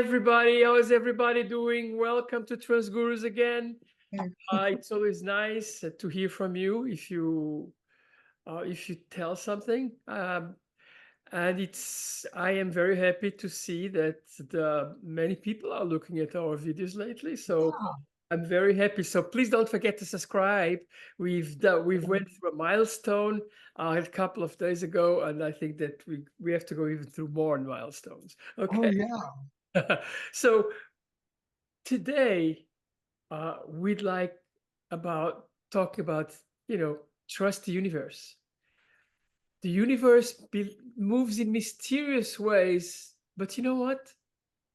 everybody. How is everybody doing? Welcome to Transgurus again. It's always nice to hear from you if you tell something. And I am very happy to see that the many people are looking at our videos lately. So I'm very happy. So please don't forget to subscribe. We've went through a milestone a couple of days ago, and I think that we have to go even through more milestones. Oh Okay. yeah. So today we'd like about talking about trust the universe. The universe moves in mysterious ways, but you know what?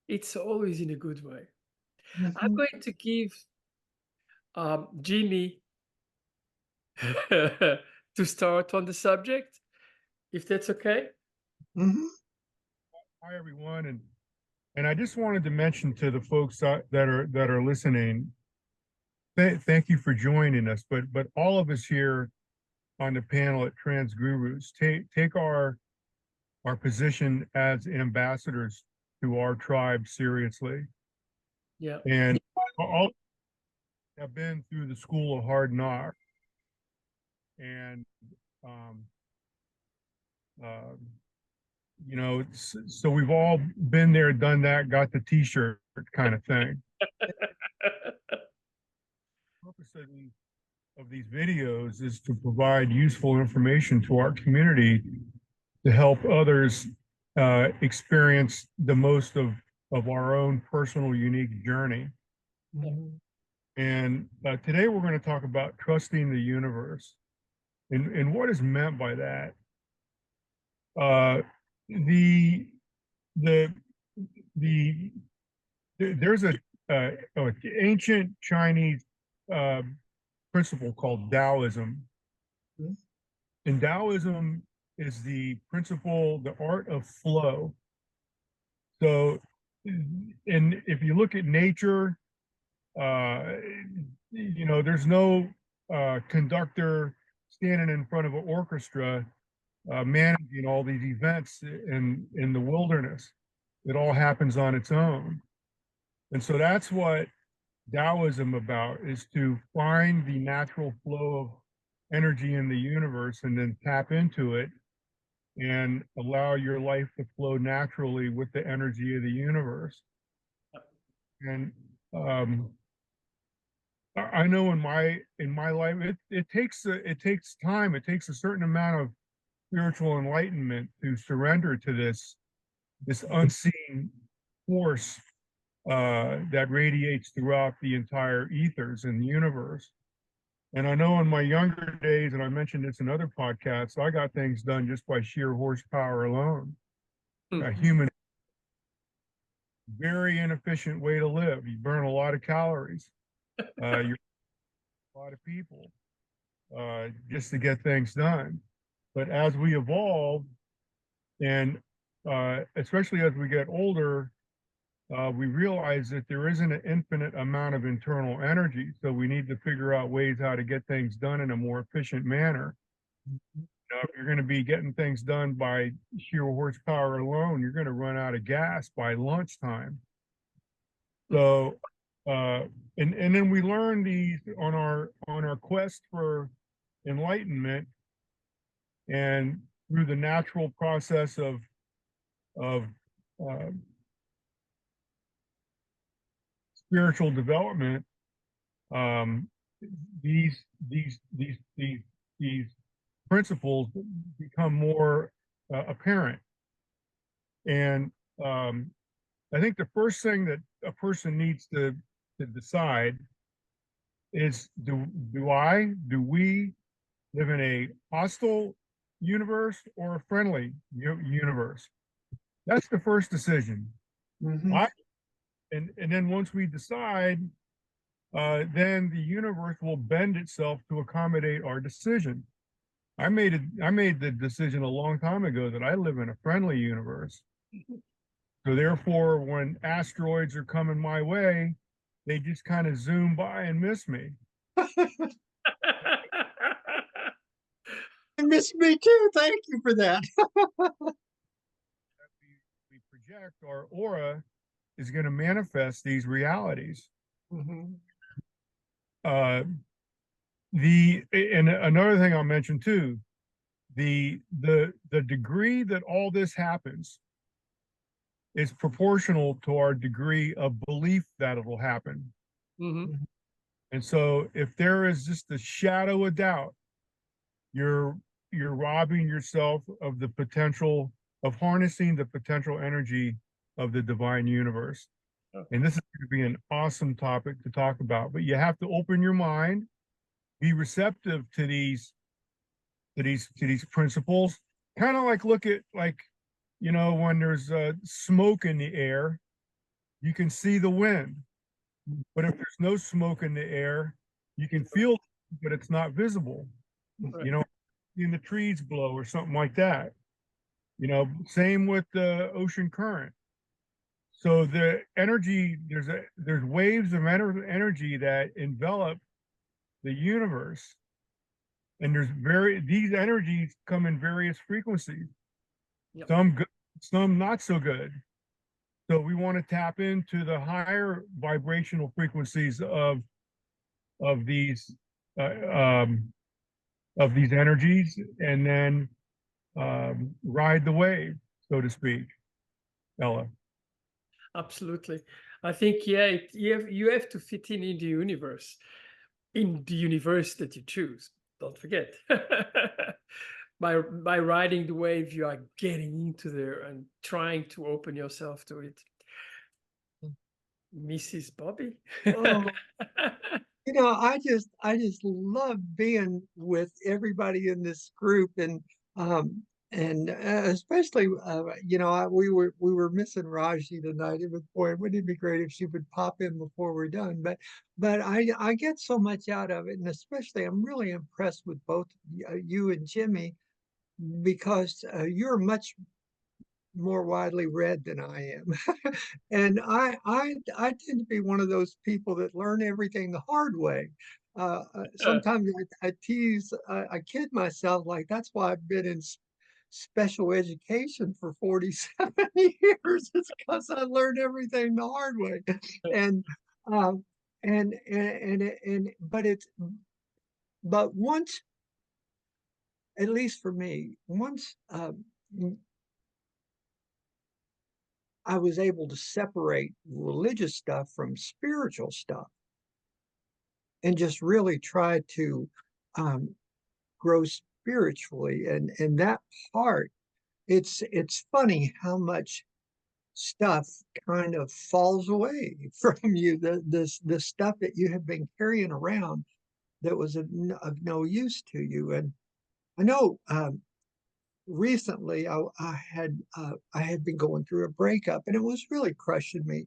It's always in a good way. I'm Mhm. going to give Jimmy to start on the subject, if that's okay. Mhm. Hi, everyone, and I just wanted to mention to the folks that are listening, thank you for joining us. But all of us here on the panel at Trans Gurus take our position as ambassadors to our tribe seriously, Yeah. and all have been through the school of hard knocks, and um, uh, so we've all been there, done that, got the T-shirt kind of thing. Purpose of these videos is to provide useful information to our community to help others experience the most of our own personal unique journey. Mhm. And today we're going to talk about trusting the universe and what is meant by that. Uh, the the the there's ancient Chinese uh, principle called Taoism. Mhm. And Taoism is the principle, the art of flow. So, and if you look at nature, uh, there's no conductor standing in front of an orchestra managing all these events in the wilderness. It all happens on its own. And so that's what Taoism about is to find the natural flow of energy in the universe and then tap into it and allow your life to flow naturally with the energy of the universe. And I know in my life it takes time. It takes a certain amount of spiritual enlightenment to surrender to this unseen force that radiates throughout the entire ethers in the universe. And I know in my younger days, and I mentioned this in other podcasts, I got things done just by sheer horsepower alone. A human, very inefficient way to live. You burn a lot of calories. You're a lot of people just to get things done. But as we evolve, and especially as we get older, we realize that there isn't an infinite amount of internal energy. So we need to figure out ways how to get things done in a more efficient manner. If you're going to be getting things done by sheer horsepower alone, you're going to run out of gas by lunchtime. So, and then we learn these on our quest for enlightenment and through the natural process of uh, spiritual development. Um, these principles become more apparent, and I think the first thing that a person needs to decide is do we live in a hostile universe or a friendly universe? That's the first decision. Mhm. I, and then once we decide, then the universe will bend itself to accommodate our decision. I made the decision a long time ago that I live in a friendly universe. So therefore, when asteroids are coming my way, they just kind of zoom by and miss me. You miss me too. Thank you for that. We project our aura is going to manifest these realities. Mhm. And another thing I'll mention too, the degree that all this happens is proportional to our degree of belief that it'll happen. Mhm. And so if there is just a shadow of doubt, you're robbing yourself of the potential of harnessing the potential energy of the divine universe. And this is going to be an awesome topic to talk about, but you have to open your mind, be receptive to these principles. Kind of like look at like, you know, when there's smoke in the air, you can see the wind. But if there's no smoke in the air, you can feel it, but it's not visible. You know, in the trees blow or something like that. You know, same with the ocean current. So the energy, there's waves of energy that envelop the universe. And these energies come in various frequencies. Yep. Some good, some not so good. So we want to tap into the higher vibrational frequencies of these uh, um, of these energies, and then ride the wave, so to speak. Ella. Absolutely. I think, yeah, you have to fit in the universe, in the universe that you choose. Don't forget. By riding the wave, you are getting into there and trying to open yourself to it. Mrs. Bobby. Oh, you know, I just love being with everybody in this group, and especially you know, we were missing Raji tonight. It was, boy, wouldn't it be great if she would pop in before we're done? But I get so much out of it, and especially I'm really impressed with both you and Jimmy, because you're much more widely read than I am. And I tend to be one of those people that learn everything the hard way. Sometimes I tease, I kid myself, like that's why I've been in special education for 47 years. It's because I learned everything the hard way. And um, but once, at least for me, once I was able to separate religious stuff from spiritual stuff and just really try to um, grow spiritually. And that part, it's funny how much stuff kind of falls away from you. The stuff that you have been carrying around that was of no use to you. And I know recently I had been going through a breakup, and it was really crushing me.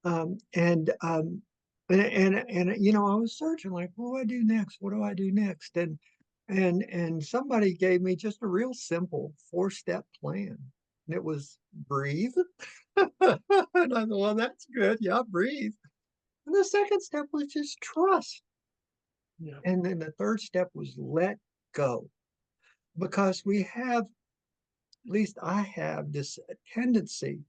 Um, and um, and you know, I was searching like, what do I do next? What do I do next? And somebody gave me just a real simple 4-step plan. And it was breathe. And I thought, well, that's good. Yeah, breathe. And the second step was just trust. Yeah. And then the third step was let go. Because we have, at least I have, this tendency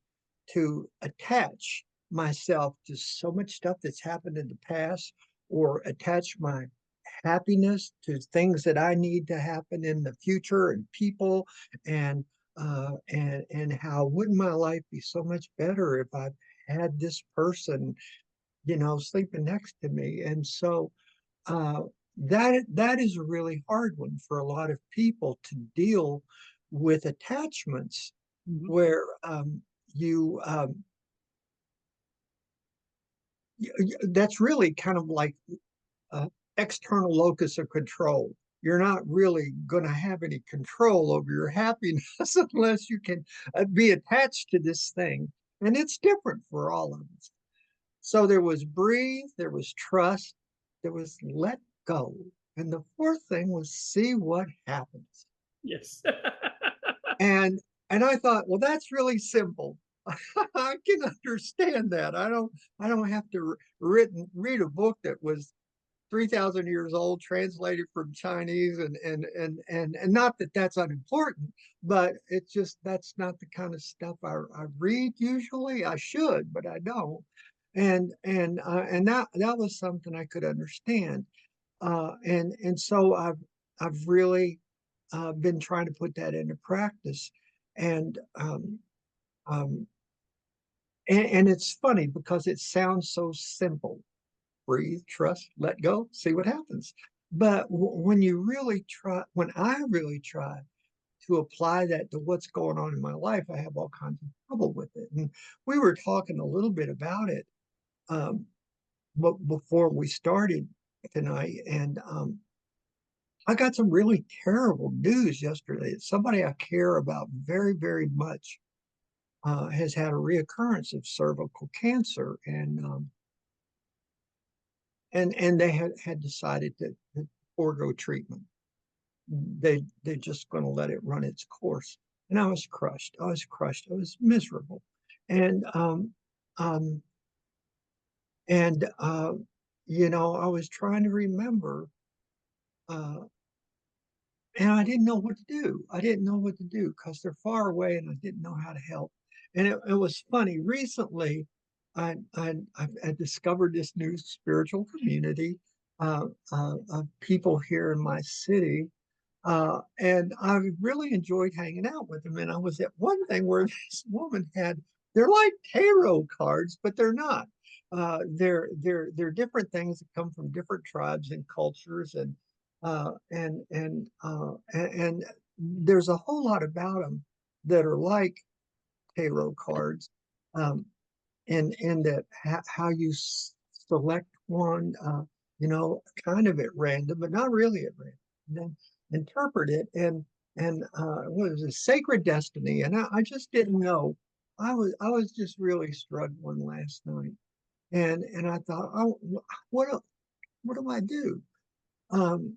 to attach myself to so much stuff that's happened in the past, or attach my happiness to things that I need to happen in the future, and people, and how wouldn't my life be so much better if I had this person, you know, sleeping next to me. And so uh, that is a really hard one for a lot of people to deal with attachments, Mhm. where you that's really kind of like external locus of control. You're not really going to have any control over your happiness unless you can be attached to this thing. And it's different for all of us. So there was breathe, there was trust, there was let go. And the fourth thing was see what happens. Yes. And I thought, well, that's really simple. I can understand that. I don't have to read a book that was 3,000 years old, translated from Chinese, and not that that's unimportant, but it's just that's not the kind of stuff I read usually. I should, but I don't. And that was something I could understand. And so I've really been trying to put that into practice. And um, and it's funny because it sounds so simple: breathe, trust, let go, see what happens. But when you really try, when I really try to apply that to what's going on in my life, I have all kinds of trouble with it. And we were talking a little bit about it um, before we started tonight. And I got some really terrible news yesterday. Somebody I care about very, very much has had a reoccurrence of cervical cancer, and they had decided to forego treatment. They're just going to let it run its course. And I was crushed. I was crushed. I was miserable, and um, and I was trying to remember. Uh, And I didn't know what to do. I didn't know what to do because they're far away and I didn't know how to help. And it was funny. Recently, I discovered this new spiritual community of people here in my city. And I really enjoyed hanging out with them. And I was at one thing where this woman they're like tarot cards, but they're not. They're different things that come from different tribes and cultures, and there's a whole lot about them that are like tarot cards, um, and that how you select one, kind of at random, but not really at random, and then interpret it, and what is it, sacred destiny, and I just didn't know. I was just really struggling last night, and I thought, oh, what what do I do? Um,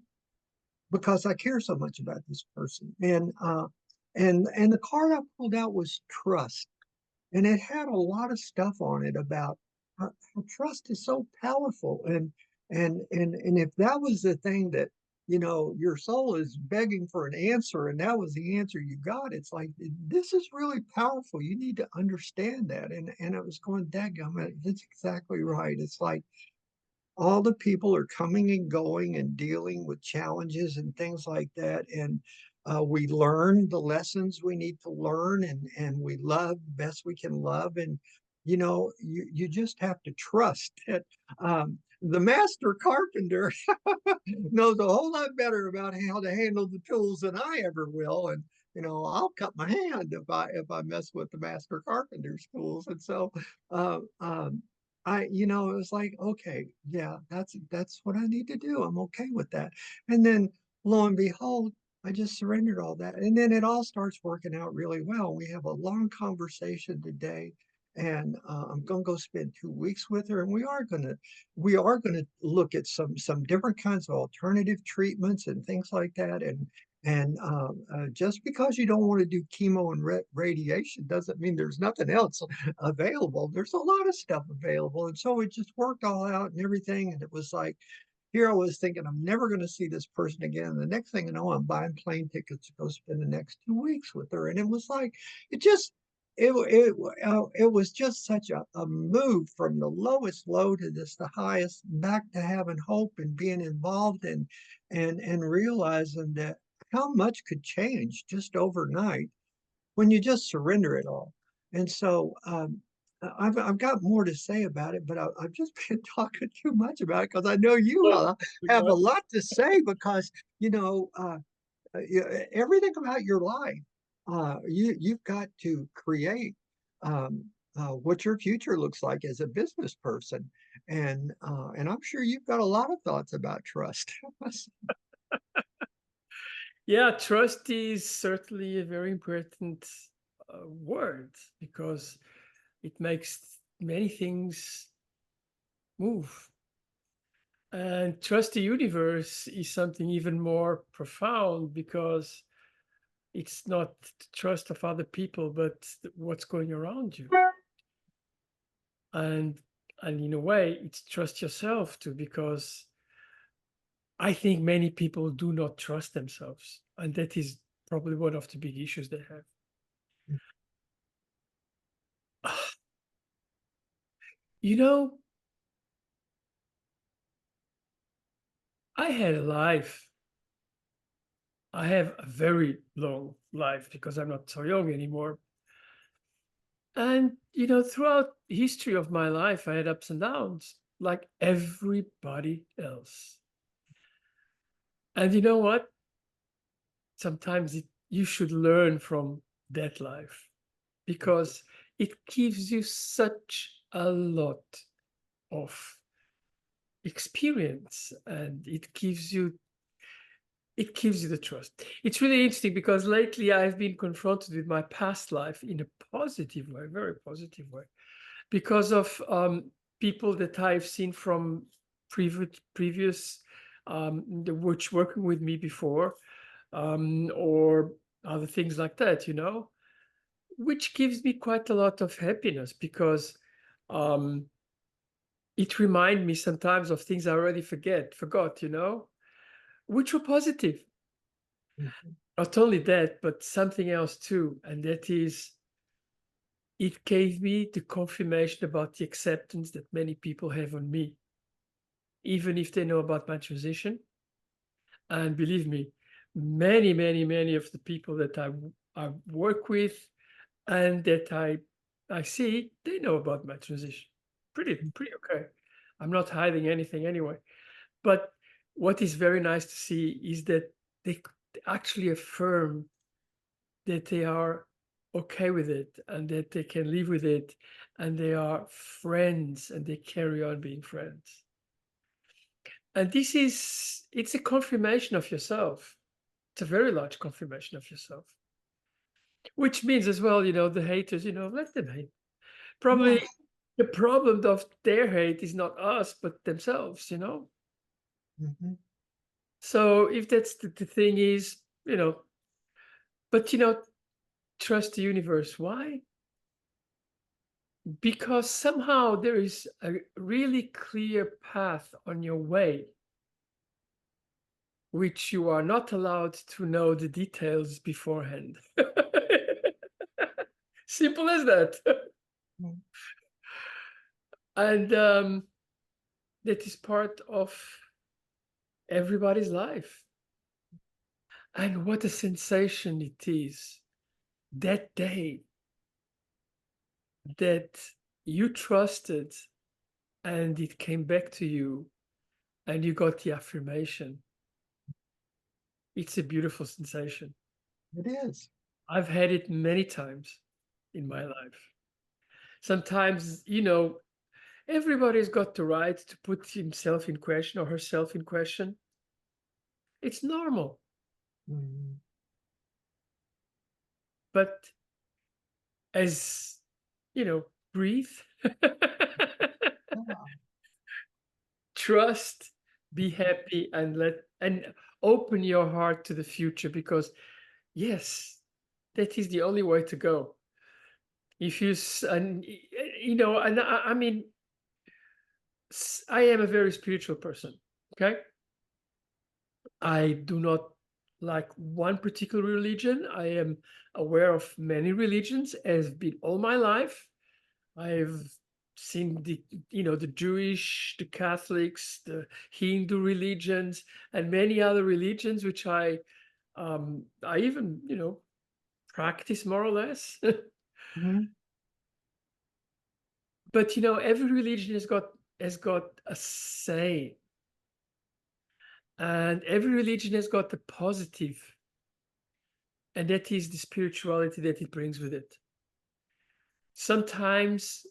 because I care so much about this person. And the card I pulled out was trust, and it had a lot of stuff on it about how trust is so powerful, and if that was the thing that your soul is begging for an answer, and that was the answer you got, it's like this is really powerful. You need to understand that, and it was going, dadgummit, that's exactly right. It's like all the people are coming and going and dealing with challenges and things like that. And we learn the lessons we need to learn, and we love the best we can love. And, you just have to trust that the master carpenter knows a whole lot better about how to handle the tools than I ever will. And, I'll cut my hand if I mess with the master carpenter's tools. And so, it was like, okay, yeah, that's what I need to do. I'm okay with that. And then lo and behold, I just surrendered all that. And then it all starts working out really well. We have a long conversation today, and I'm gonna go spend 2 weeks with her, and we are gonna look at some different kinds of alternative treatments and things like that. And just because you don't want to do chemo and radiation doesn't mean there's nothing else available. There's a lot of stuff available. And so it just worked all out and everything. And it was like, here I was thinking, I'm never going to see this person again. And the next thing I know, I'm buying plane tickets to go spend the next 2 weeks with her. And it was like, it just, it was just such a move from the lowest low to this, the highest, back to having hope and being involved and realizing that how much could change just overnight when you just surrender it all. And so I've got more to say about it, but I've just been talking too much about it because I know you have a lot to say because, everything about your life, you've got to create what your future looks like as a business person. And I'm sure you've got a lot of thoughts about trust. Yeah, trust is certainly a very important word because it makes many things move. And trust the universe is something even more profound because it's not the trust of other people, but what's going around you. And and in a way, it's trust yourself too, because I think many people do not trust themselves, and that is probably one of the big issues they have. You know, I had a life. I have a very long life because I'm not so young anymore. And, throughout history of my life, I had ups and downs like everybody else. And you know what? Sometimes you should learn from that life because it gives you such a lot of experience, and it gives you the trust. It's really interesting because lately I've been confronted with my past life in a positive way, very positive way, because of people that I've seen from previous which working with me before, or other things like that, which gives me quite a lot of happiness because it reminds me sometimes of things I already forgot, which were positive. Not only that, but something else too, and that is it gave me the confirmation about the acceptance that many people have on me, even if they know about my transition. And believe me, many, many, many of the people that I work with and that I see, they know about my transition. Pretty okay. I'm not hiding anything anyway. But what is very nice to see is that they actually affirm that they are okay with it and that they can live with it and they are friends and they carry on being friends. And it's a confirmation of yourself. It's a very large confirmation of yourself, which means as well, the haters, let them hate. Probably Yeah. the problem of their hate is not us, but themselves, Mhm. So if that's the thing is, but trust the universe. Why? Because somehow there is a really clear path on your way, which you are not allowed to know the details beforehand. Simple as that. Mm. And that is part of everybody's life. And what a sensation it is that day that you trusted and it came back to you and you got the affirmation. It's a beautiful sensation. It is. I've had it many times in my life. Sometimes, everybody's got the right to put himself in question or herself in question. It's normal, Mhm. but as breathe, Yeah. trust, be happy, and open your heart to the future because yes, that is the only way to go. If you and and I mean, I am a very spiritual person. Okay, I do not like one particular religion. I am aware of many religions, as been all my life. I've seen the Jewish, the Catholics, the Hindu religions, and many other religions, which I even, practice more or less. Mhm. But every religion has got a say, and every religion has got the positive, and that is the spirituality that it brings with it. Sometimes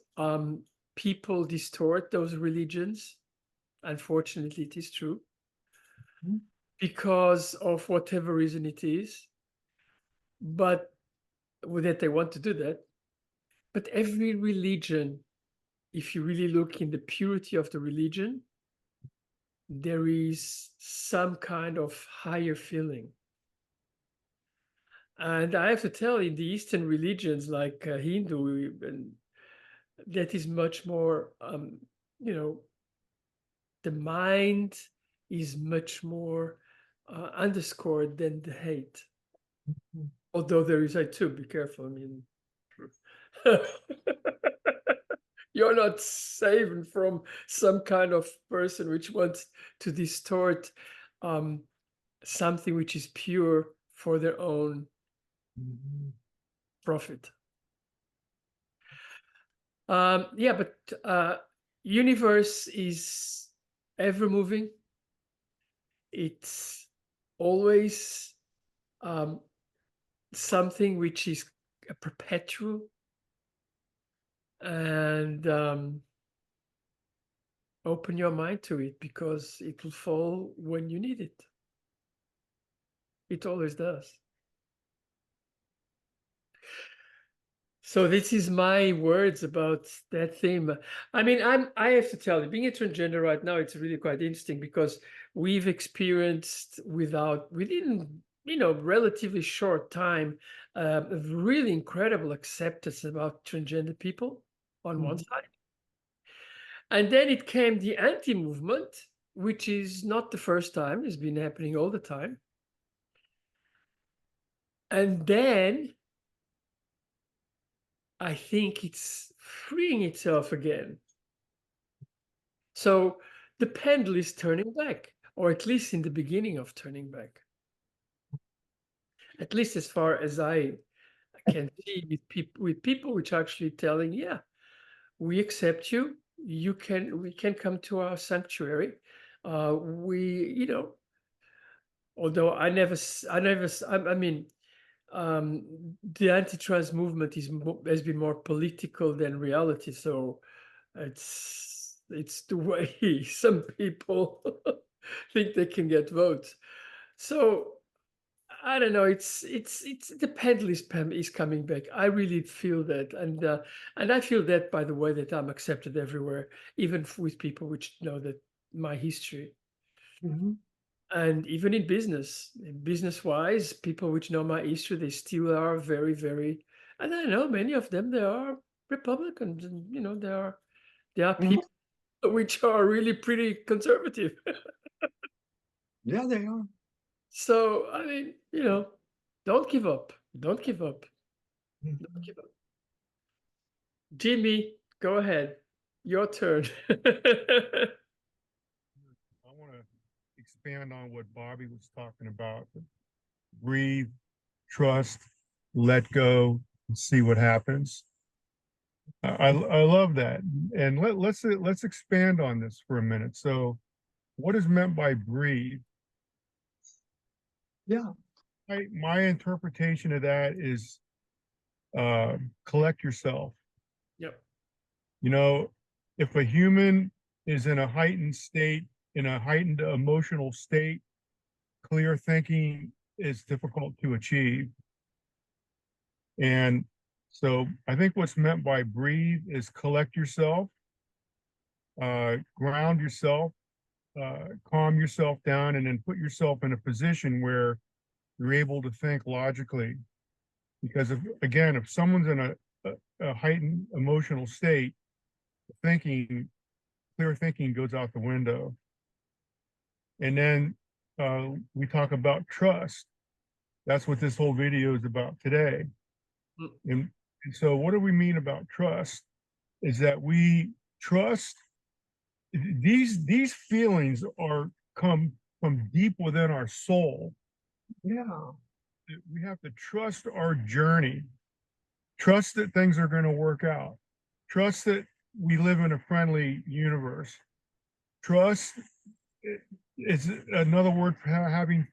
people distort those religions. Unfortunately, it is true Mhm. because of whatever reason it is, but with that they want to do that. But every religion, if you really look in the purity of the religion, there is some kind of higher feeling. And I have to tell, in the Eastern religions like Hindu, and that is much more, the mind is much more underscored than the hate. Mhm. Although there is hate too, be careful. I mean, you're not saved from some kind of person which wants to distort um, something which is pure for their own Mhm. profit. Yeah, but universe is ever moving. It's always something which is a perpetual, and open your mind to it, because it will fall when you need it. It always does. So this is my words about that theme. I mean, I have to tell you, being a transgender right now, it's really quite interesting, because we've experienced within relatively short time, a really incredible acceptance about transgender people on one Mhm. side. And then it came the anti-movement, which is not the first time, it's been happening all the time. And then I think it's freeing itself again. So the pendulum is turning back, or at least in the beginning of turning back. At least as far as I can see, with people which are actually telling, yeah, we accept you. We can come to our sanctuary. Although I mean, the anti-trans movement has been more political than reality. So it's the way some people think they can get votes. So I don't know. It's the pendulum is coming back. I really feel that, and I feel that by the way that I'm accepted everywhere, even with people which know that my history. Mhm. And even in business wise, people which know my history, they still are very, very, and I know many of them, they are Republicans, and there are Mhm. people which are really pretty conservative. Yeah, they are. So I mean, don't give up. Don't give up. Don't Mhm. give up. Jimmy, go ahead. Your turn. I want to expand on what Bobby was talking about. Breathe, trust, let go, and see what happens. I love that, and let's expand on this for a minute. So, what is meant by breathe? Yeah. My interpretation of that is collect yourself. Yep. You know, if a human is in a heightened state, in a heightened emotional state, clear thinking is difficult to achieve. And so I think what's meant by breathe is collect yourself, ground yourself, calm yourself down, and then put yourself in a position where you're able to think logically. Because if someone's in a heightened emotional state, thinking, clear thinking goes out the window. And then we talk about trust. That's what this whole video is about today. Mm. And so what do we mean about trust? Is that we trust these feelings are come from deep within our soul. Yeah. We have to trust our journey, trust that things are going to work out, trust that we live in a friendly universe, trust is another word for having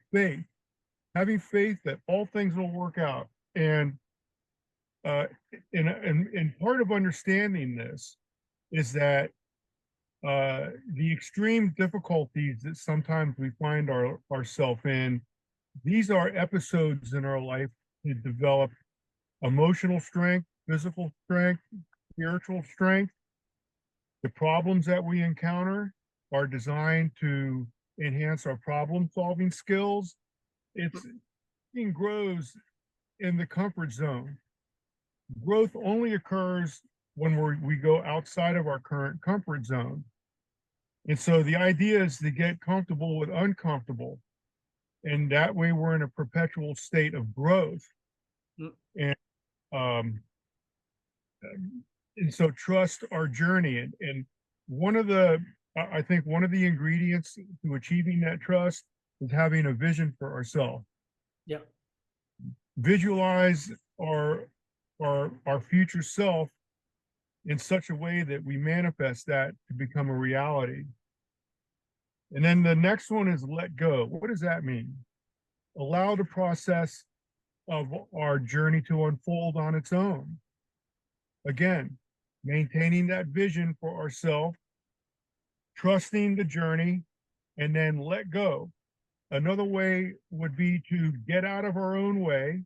faith that all things will work out. And uh, and part of understanding this is that the extreme difficulties that sometimes we find ourselves in, these are episodes in our life to develop emotional strength, physical strength, spiritual strength. The problems that we encounter are designed to enhance our problem solving skills. It's It grows in the comfort zone. Growth only occurs when we go outside of our current comfort zone. And so the idea is to get comfortable with uncomfortable. And that way we're in a perpetual state of growth. Mm. Um, and so trust our journey. And one of the, I think one of the ingredients to achieving that trust is having a vision for ourselves. Yeah. Visualize our future self in such a way that we manifest that to become a reality. And then the next one is let go. What does that mean? Allow the process of our journey to unfold on its own. Again, maintaining that vision for ourselves, trusting the journey, and then let go. Another way would be to get out of our own way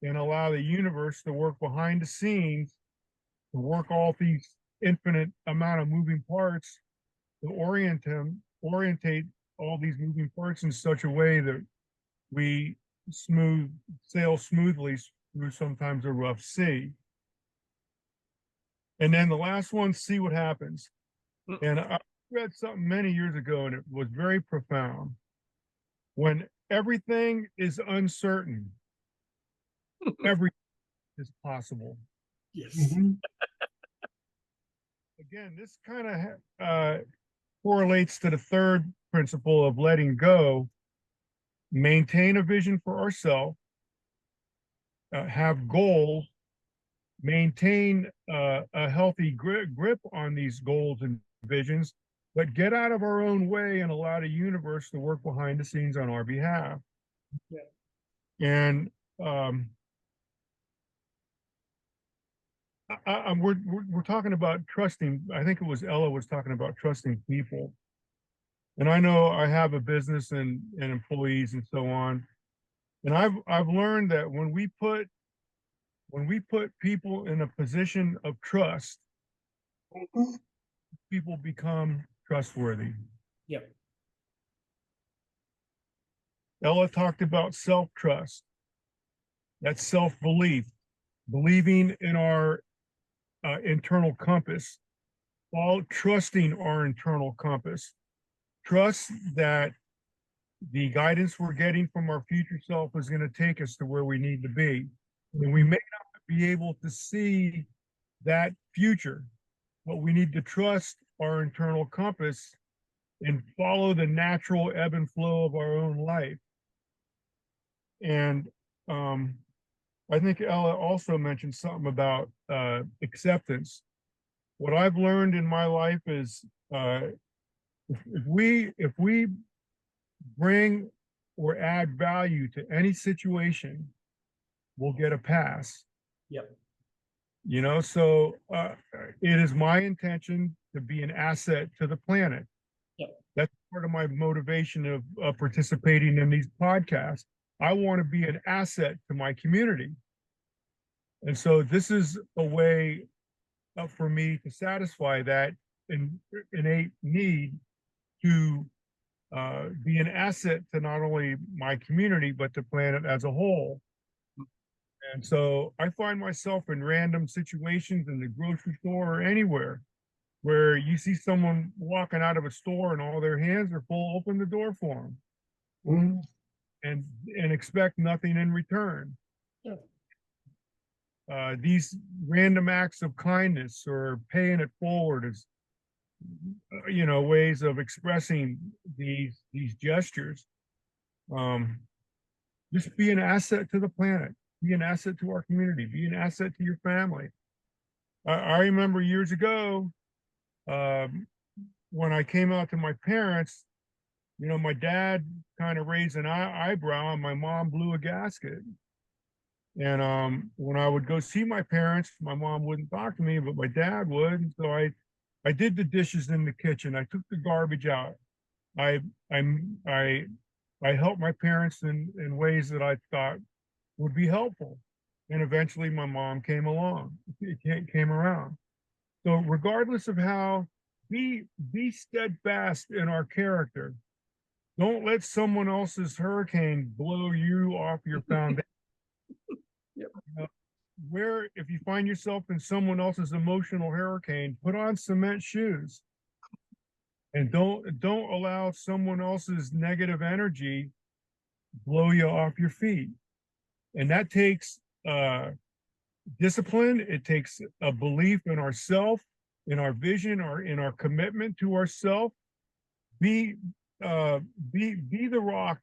and allow the universe to work behind the scenes, to work all these infinite amount of moving parts, to orientate all these moving parts in such a way that we sail smoothly through sometimes a rough sea. And then the last one, see what happens. And I read something many years ago, and it was very profound. When everything is uncertain, everything is possible. Yes. Mm-hmm. Again, this kind of correlates to the third principle of letting go. Maintain a vision for ourselves, have goals, maintain a healthy grip on these goals and visions, but get out of our own way and allow the universe to work behind the scenes on our behalf. Yeah. And we're talking about trusting. I think it was Ella was talking about trusting people. And I know I have a business and employees and so on. And I've learned that when we put people in a position of trust, people become trustworthy. Yeah. Ella talked about self-trust. That's self-belief, believing in our internal compass, while trusting our internal compass. Trust that the guidance we're getting from our future self is going to take us to where we need to be. And we may not be able to see that future, but we need to trust our internal compass and follow the natural ebb and flow of our own life. And I think Ella also mentioned something about acceptance. What I've learned in my life is if we bring or add value to any situation, we'll get a pass. Yep. You know, so it is my intention to be an asset to the planet. Yep. That's part of my motivation of participating in these podcasts. I want to be an asset to my community. And so this is a way for me to satisfy that innate need to be an asset to not only my community, but the planet as a whole. And so I find myself in random situations in the grocery store or anywhere where you see someone walking out of a store and all their hands are full, open the door for them. Mm-hmm. And expect nothing in return. Yeah. These random acts of kindness or paying it forward is, ways of expressing these gestures. Just be an asset to the planet, be an asset to our community, be an asset to your family. I remember years ago when I came out to my parents, my dad kind of raised an eyebrow and my mom blew a gasket. And when I would go see my parents, my mom wouldn't talk to me, but my dad would. And so I did the dishes in the kitchen. I took the garbage out. I I I helped my parents in ways that I thought would be helpful. And eventually my mom came along. It came around. So regardless of how, be steadfast in our character. Don't let someone else's hurricane blow you off your foundation. Yep. Where if you find yourself in someone else's emotional hurricane, put on cement shoes and don't allow someone else's negative energy blow you off your feet. And that takes discipline. It takes a belief in ourself, in our vision, or in our commitment to ourself. Be be the rock.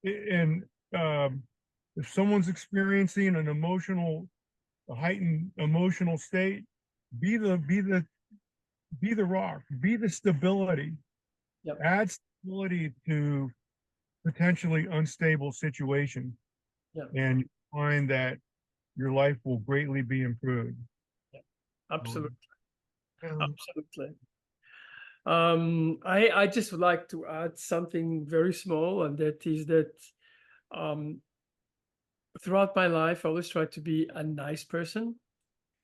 And if someone's experiencing an a heightened emotional state, be the rock, be the stability. Yep. Add stability to potentially unstable situation, Yep. and you find that your life will greatly be improved. Yep. Absolutely. Um, Absolutely. I just would like to add something very small, and that is that um, throughout my life, I always try to be a nice person,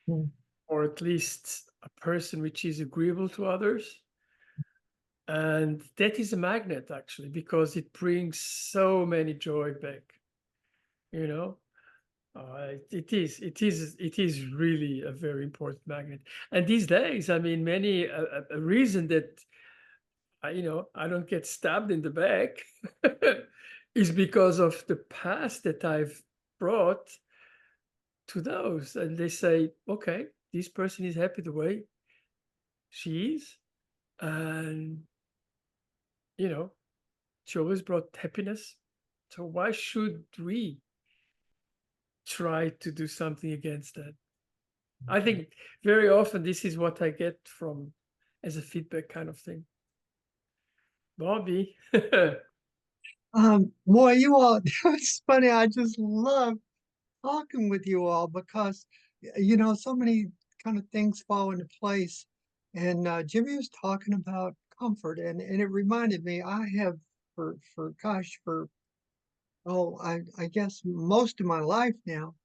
Mm. or at least a person which is agreeable to others. And that is a magnet, actually, because it brings so many joy back. You know, it is really a very important magnet. And these days, I mean, many a reason that I don't get stabbed in the back is because of the past that I've brought to those. And they say, okay, this person is happy the way she is. And, she always brought happiness. So why should we try to do something against that? I think very often this is what I get from as a feedback kind of thing. Bobby. Boy, you all, it's funny. I just love talking with you all because, so many kind of things fall into place. And Jimmy was talking about comfort, and it reminded me, I have gosh, I guess most of my life now,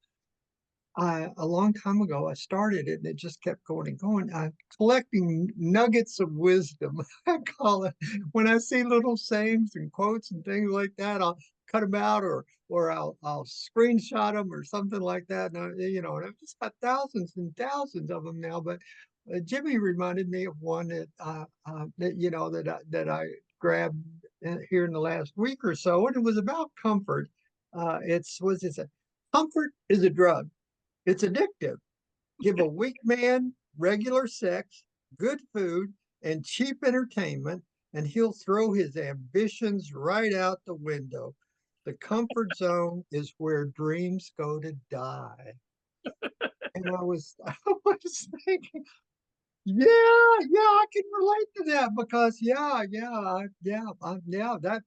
a long time ago, I started it and it just kept going and going. Collecting nuggets of wisdom, I call it. When I see little sayings and quotes and things like that, I'll cut them out or I'll screenshot them or something like that. And and I've just got thousands and thousands of them now. But Jimmy reminded me of one that I grabbed here in the last week or so, and it was about comfort. It said, comfort is a drug. It's addictive. Give a weak man regular sex, good food, and cheap entertainment, and he'll throw his ambitions right out the window. The comfort zone is where dreams go to die. And I was thinking, yeah, I can relate to that because that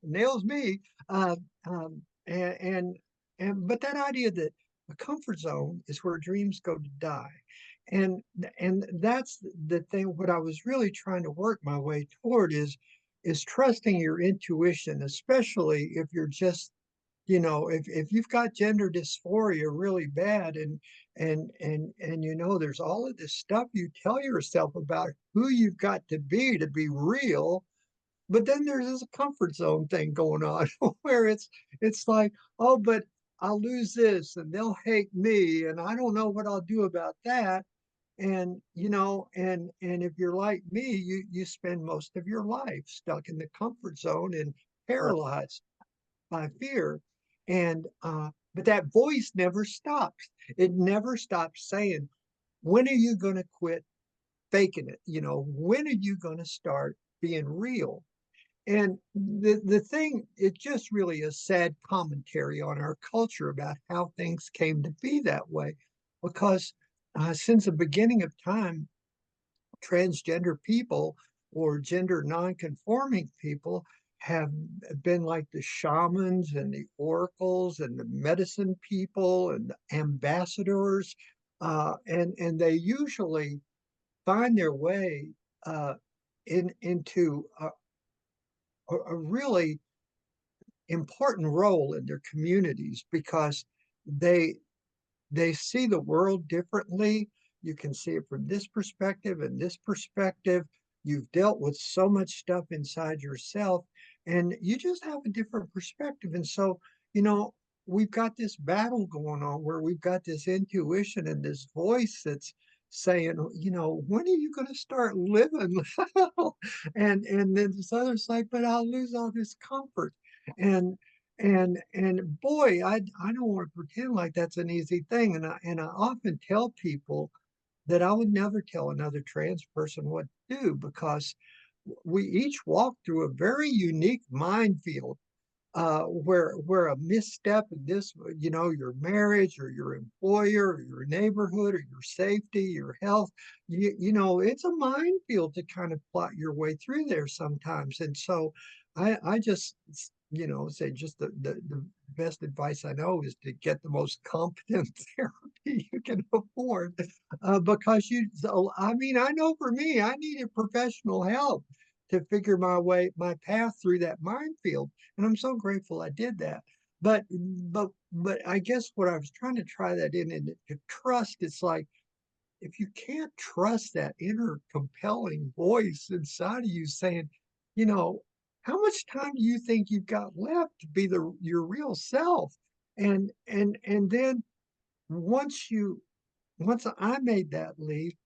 nails me. But that idea that the comfort zone is where dreams go to die, and that's the thing. What I was really trying to work my way toward is trusting your intuition, especially if you're just if you've got gender dysphoria really bad and there's all of this stuff you tell yourself about who you've got to be real, but then there's this comfort zone thing going on where it's like, oh, but I'll lose this and they'll hate me and I don't know what I'll do about that. And if you're like me, you spend most of your life stuck in the comfort zone and Right. paralyzed by fear. And but that voice never stops. It never stops saying, when are you going to quit faking it? When are you going to start being real? And the thing, it's just really a sad commentary on our culture about how things came to be that way. Because since the beginning of time, transgender people or gender non-conforming people have been like the shamans and the oracles and the medicine people and the ambassadors, and they usually find their way into a really important role in their communities because they they see the world differently. You can see it from this perspective and this perspective. You've dealt with so much stuff inside yourself, and you just have a different perspective. And so, you know, we've got this battle going on where we've got this intuition and this voice that's saying, when are you going to start living? And then this other's like, but I'll lose all this comfort. And and boy, I don't want to pretend like that's an easy thing. And I often tell people that I would never tell another trans person what to do, because we each walk through a very unique minefield, where a misstep in this, your marriage or your employer or your neighborhood or your safety, your health, it's a minefield to kind of plot your way through there sometimes. And so I just, say just the best advice I know is to get the most competent therapy you can afford, because I mean, I know for me, I needed professional help to figure my path through that minefield. And I'm so grateful I did that. But I guess what I was trying to try that in, and to trust, it's like, if you can't trust that inner compelling voice inside of you saying, you know, how much time do you think you've got left to be your real self? And then once once I made that leap,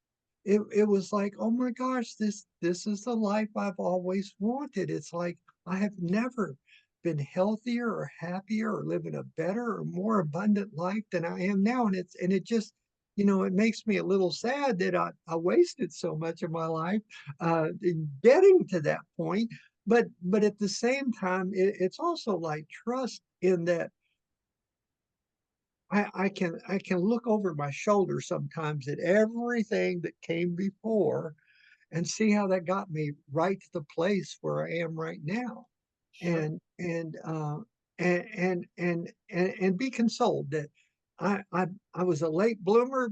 it was like, oh my gosh, this is the life I've always wanted. It's like I have never been healthier or happier or living a better or more abundant life than I am now. And it just, it makes me a little sad that I wasted so much of my life getting to that point. But at the same time, it's also like trust in that I can look over my shoulder sometimes at everything that came before and see how that got me right to the place where I am right now. Sure. And be consoled that I was a late bloomer,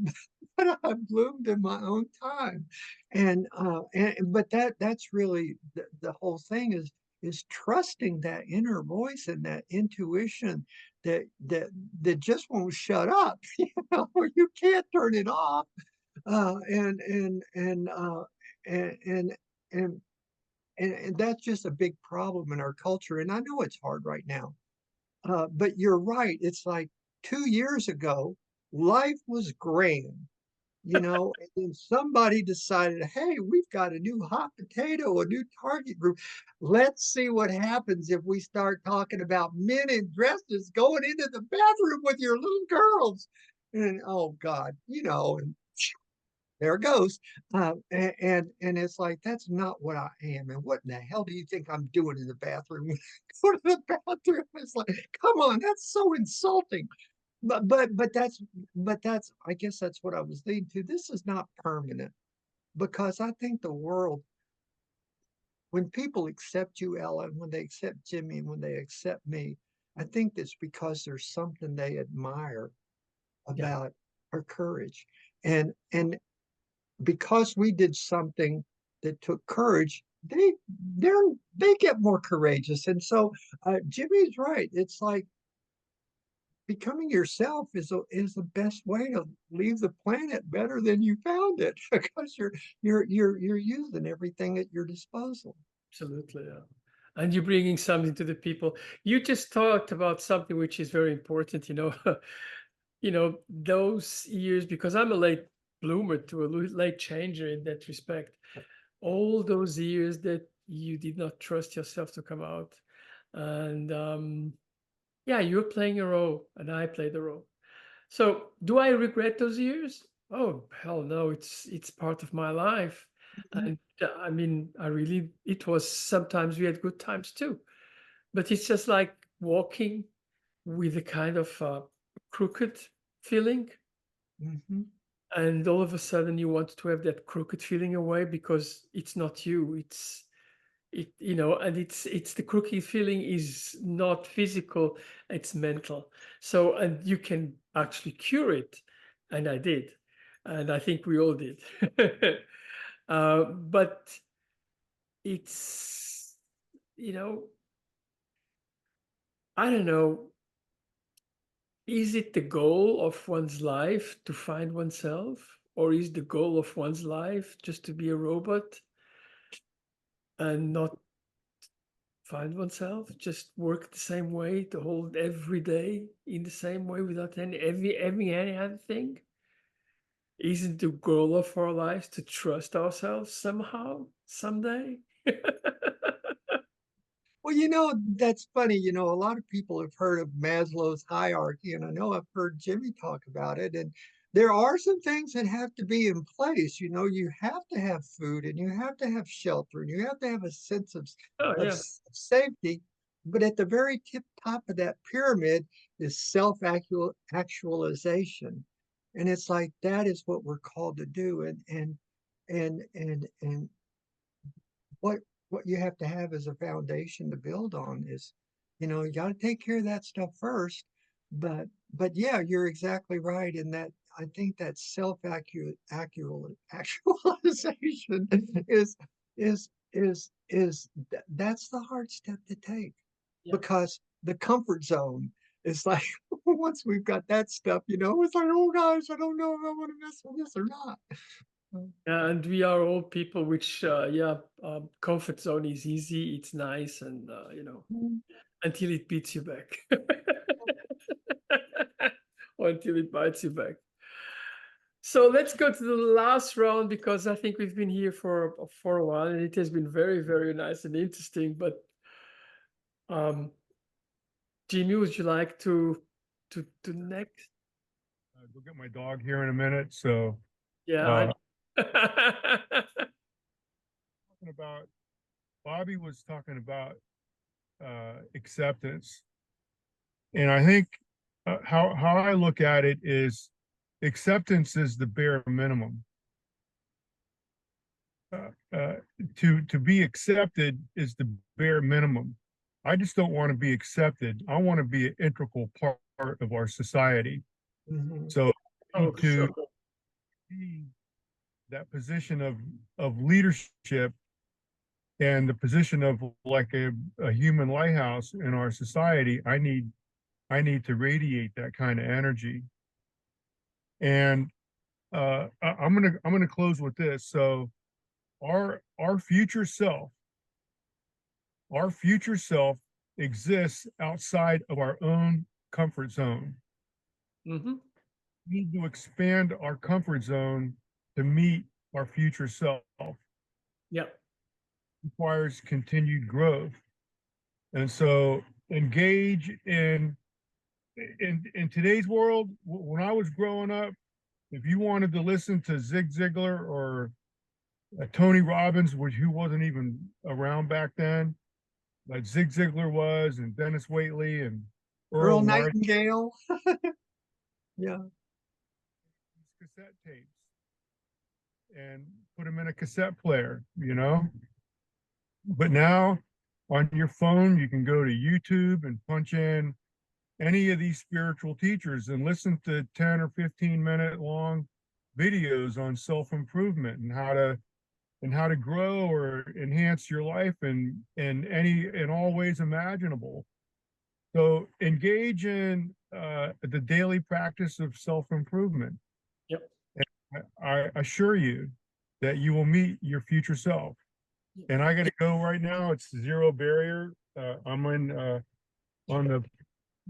but I bloomed in my own time. And but that's really the whole thing is trusting that inner voice and that intuition that just won't shut up. You can't turn it off. Uh, and and and uh, and and and and that's just a big problem in our culture. And I know it's hard right now, but you're right. It's like 2 years ago, life was grand, and then somebody decided, hey, we've got a new hot potato, a new target group. Let's see what happens if we start talking about men in dresses going into the bathroom with your little girls. And oh God, and there it goes. And it's like, that's not what I am. And what in the hell do you think I'm doing in the bathroom? Go to the bathroom. It's like, come on, that's so insulting. But that's I guess that's what I was leading to. This is not permanent, because I think the world, when people accept you, Ellen, when they accept Jimmy, and when they accept me, I think that's because there's something they admire Yeah. about our courage. And because we did something that took courage, they get more courageous. And so Jimmy's right. It's like becoming yourself is the best way to leave the planet better than you found it, because you're using everything at your disposal. Absolutely. Yeah. And you're bringing something to the people. You just talked about something which is very important, those years, because I'm a late bloomer to a late changer in that respect. All those years that you did not trust yourself to come out. And yeah, you're playing a role and I played a role. So do I regret those years? Oh, hell no, it's part of my life. Mhm. And I mean, it was, sometimes we had good times too. But it's just like walking with a kind of crooked feeling. Mhm. And all of a sudden you want to have that crooked feeling away because it's not you. And it's the crooked feeling is not physical, it's mental. So, and you can actually cure it. And I did. And I think we all did. But it's, you know, I don't know, is it the goal of one's life to find oneself? Or is the goal of one's life just to be a robot and not find oneself, just work the same way to hold every day in the same way without any other thing? Isn't the goal of our lives to trust ourselves somehow, someday? Well, that's funny. A lot of people have heard of Maslow's hierarchy, and I know I've heard Jimmy talk about it. And there are some things that have to be in place. You have to have food, and you have to have shelter, and you have to have a sense Oh, of yeah. safety. But at the very tip top of that pyramid is self-actualization. And it's like that is what we're called to do. And what what you have to have as a foundation to build on is, you got to take care of that stuff first. But yeah, you're exactly right in that. I think that actualization that's the hard step to take, Yeah. because the comfort zone is like once we've got that stuff, it's like, oh gosh, I don't know if I want to mess with this or not. And we are all people which, yeah, comfort zone is easy, it's nice, and, until it beats you back. Or until it bites you back. So let's go to the last round because I think we've been here for a while and it has been very, very nice and interesting. But Jimmy, would you like to next? Go get my dog here in a minute. So, Yeah. talking about Bobby was talking about acceptance, and I think how I look at it is acceptance is the bare minimum. To be accepted is the bare minimum. I just don't want to be accepted. I want to be an integral part of our society. Mhm. So Oh, to sure. be that position of leadership and the position of like a human lighthouse in our society, I need to radiate that kind of energy. And I'm gonna close with this. So our future self, our future self exists outside of our own comfort zone. Hmm. We need to expand our comfort zone to meet our future self. Yeah. Requires continued growth. And so engage in today's world. When I was growing up, if you wanted to listen to Zig Ziglar or Tony Robbins, which who wasn't even around back then, but Zig Ziglar was, and Dennis Waitley and Earl Earl Nightingale, Nightingale. Yeah. cassette tapes and put them in a cassette player. But now on your phone, you can go to YouTube and punch in any of these spiritual teachers and listen to 10 or 15-minute long videos on self-improvement and how to grow or enhance your life in all ways imaginable. So engage in the daily practice of self-improvement. Yep. I assure you that you will meet your future self. And I got to go right now. It's zero barrier. I'm on the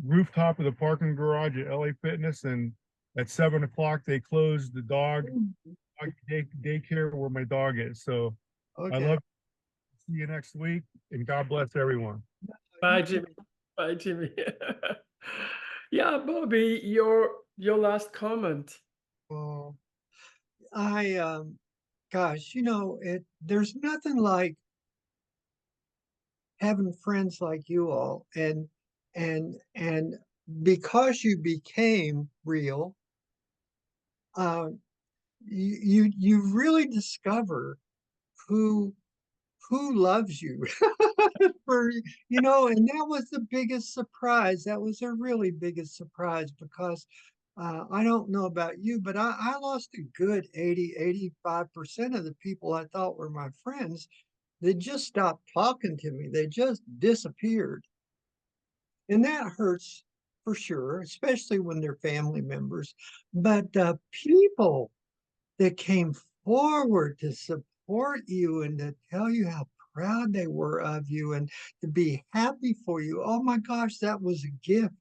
rooftop of the parking garage at LA Fitness, and at 7 o'clock they close the dog daycare where my dog is. So I Okay. love to see you next week, and God bless everyone. Bye, Jimmy. Bye, Jimmy. Yeah, Bobby, your last comment. Well, I gosh, there's nothing like having friends like you all, and because you became real, uh, you really discover who who loves you for and that was the biggest surprise. That was a really biggest surprise, because I don't know about you, but I lost a good 85% of the people I thought were my friends. They just stopped talking to me. They just disappeared. And that hurts for sure, especially when they're family members. But the people that came forward to support you and to tell you how proud they were of you and to be happy for you, oh my gosh, that was a gift.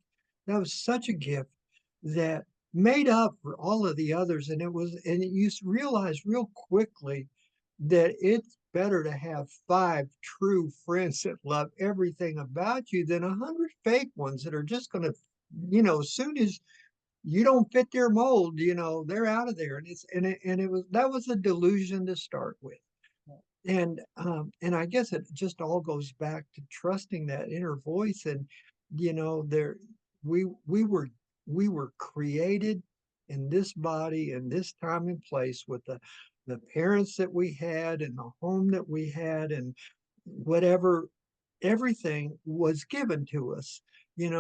That was such a gift that made up for all of the others. And you realize real quickly that it's better to have 5 true friends that love everything about you than 100 fake ones that are just going to, as soon as you don't fit their mold, they're out of there. That was a delusion to start with. And I guess it just all goes back to trusting that inner voice. And there we were created in this body in this time and place with the parents that we had and the home that we had and whatever, everything was given to us. And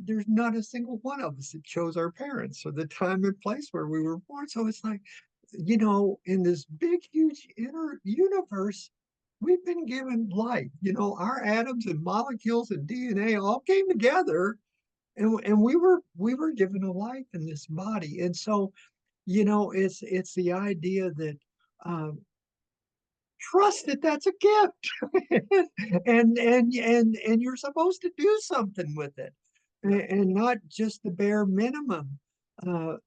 there's not a single one of us that chose our parents or the time and place where we were born. So it's like, in this big, huge inner universe, we've been given life. Our atoms and molecules and DNA all came together, and we were given a life in this body. And so, it's the idea that trust that that's a gift, and you're supposed to do something with it, and not just the bare minimum. But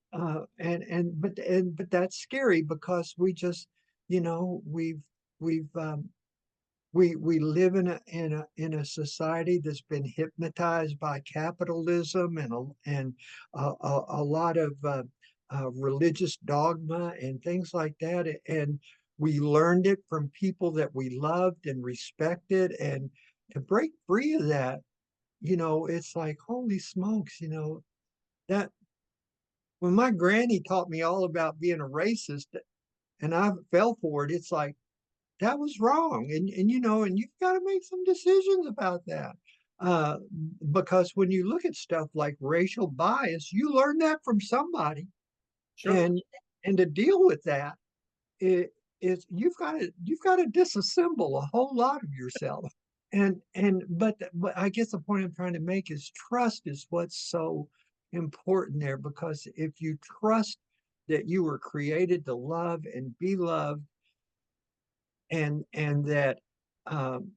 that's scary because we live in a society that's been hypnotized by capitalism and a lot of religious dogma and things like that, and we learned it from people that we loved and respected, and to break free of that, it's like, holy smokes, that when my granny taught me all about being a racist and I fell for it, it's like, that was wrong. And you've got to make some decisions about that. Uh, because when you look at stuff like racial bias, you learn that from somebody. Sure. And to deal with that, it is you've got to disassemble a whole lot of yourself. But I guess the point I'm trying to make is trust is what's so important there, because if you trust that you were created to love and be loved, and that um,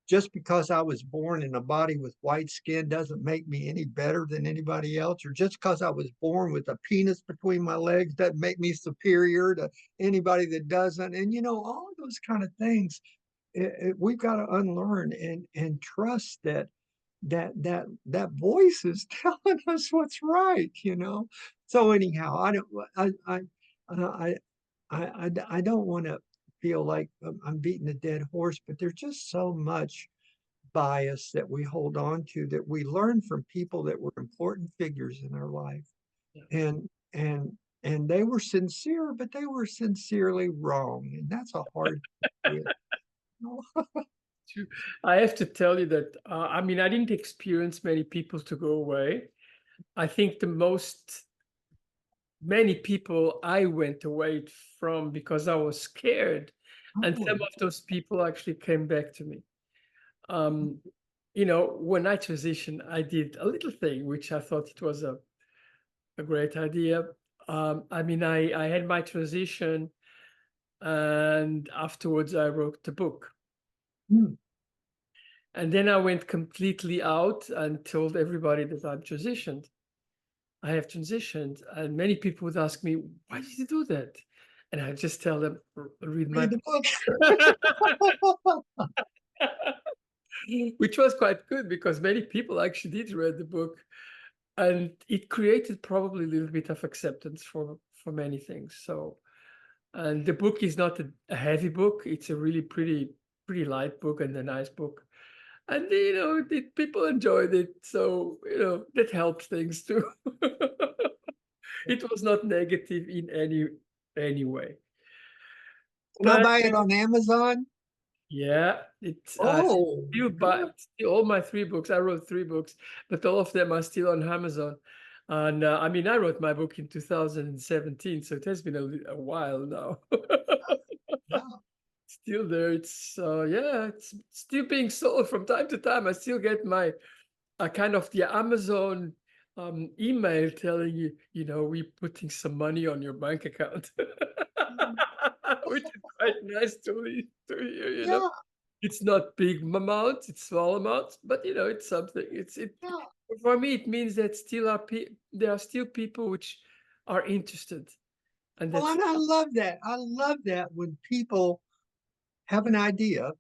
just because I was born in a body with white skin doesn't make me any better than anybody else, or just because I was born with a penis between my legs doesn't make me superior to anybody that doesn't. And all of those kind of things, we've got to unlearn and trust that voice is telling us what's right. So anyhow, I don't want to feel like I'm beating a dead horse, but there's just so much bias that we hold on to that we learn from people that were important figures in our life. Yeah. And they were sincere, but they were sincerely wrong. And that's a hard thing to I have to tell you that, I mean, I didn't experience many people to go away. I think many people I went away from because I was scared. And some of those people actually came back to me. When I transitioned, I did a little thing, which I thought it was a great idea. I mean, I had my transition, and afterwards I wrote the book. Hmm. And then I went completely out and told everybody that I've transitioned. I have transitioned. And many people would ask me, why did you do that? And I just tell them, read my Read the book. book. Which was quite good because many people actually did read the book. And it created probably a little bit of acceptance for many things. So, and the book is not a heavy book. It's a really pretty light book and a nice book. And people enjoyed it, so that helps things too. It was not negative in any way. Can I But buy it on Amazon? yeah, it's Oh, still buy all my 3 books. I wrote 3 books, but all of them are still on Amazon. And I mean, I wrote my book in 2017, so it has been a while now. yeah. Still there. It's it's still being sold from time to time. I still get my kind of the Amazon email telling you, we're putting some money on your bank account, which is quite nice to hear. Yeah, It's not big amounts, it's small amounts, but it's something. It yeah. For me, it means that there are still people which are interested, and Well, that's and I love that. I love that when people have an idea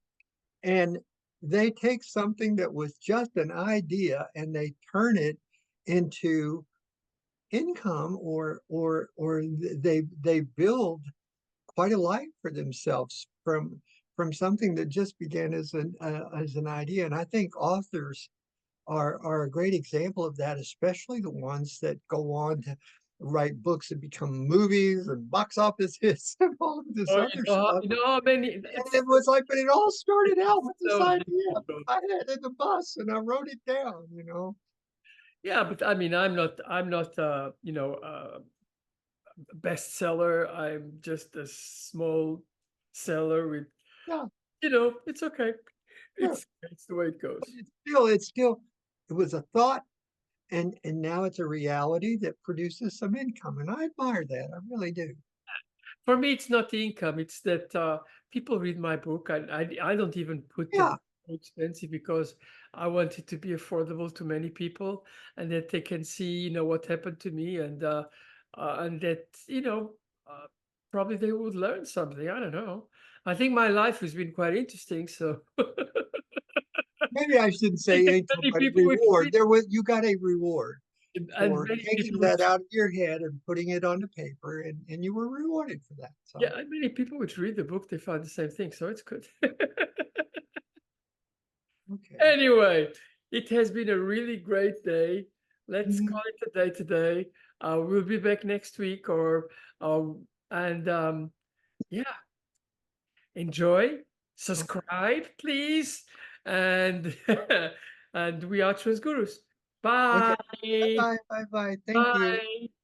and they take something that was just an idea and they turn it into income, or they build quite a life for themselves from something that just began as an idea. And I think authors are a great example of that, especially the ones that go on to write books that become movies and box office hits and all of this oh, other stuff. you know how many And it was like, but it all started out with this so idea. difficult. I had it in the bus and I wrote it down, you know. Yeah, but I mean, I'm not bestseller. I'm just a small seller with, Yeah, it's okay. sure. It's the way it But goes. it was a thought, and now it's a reality that produces some income. And I admire that. I really do. For me, it's not the income. It's that people read my book. I don't even put the Yeah, book so expensive because I want it to be affordable to many people, and that they can see, what happened to me, and that uh, probably they would learn something. I don't know. I think my life has been quite interesting. So maybe I shouldn't I say think income, many but a people which reward. read, You got a reward and for many taking people that which out of your head and putting it onto paper, and you were rewarded for that. yeah, So, and many people which read the book, they find the same thing. So it's good. okay. Anyway, it has been a really great day. Let's Mhm. call it a day today. We'll be back next week, uh, and yeah, enjoy, Okay. subscribe, please, and and we are Transgurus. Okay. Bye. Bye bye. Bye bye. Thank you. Bye.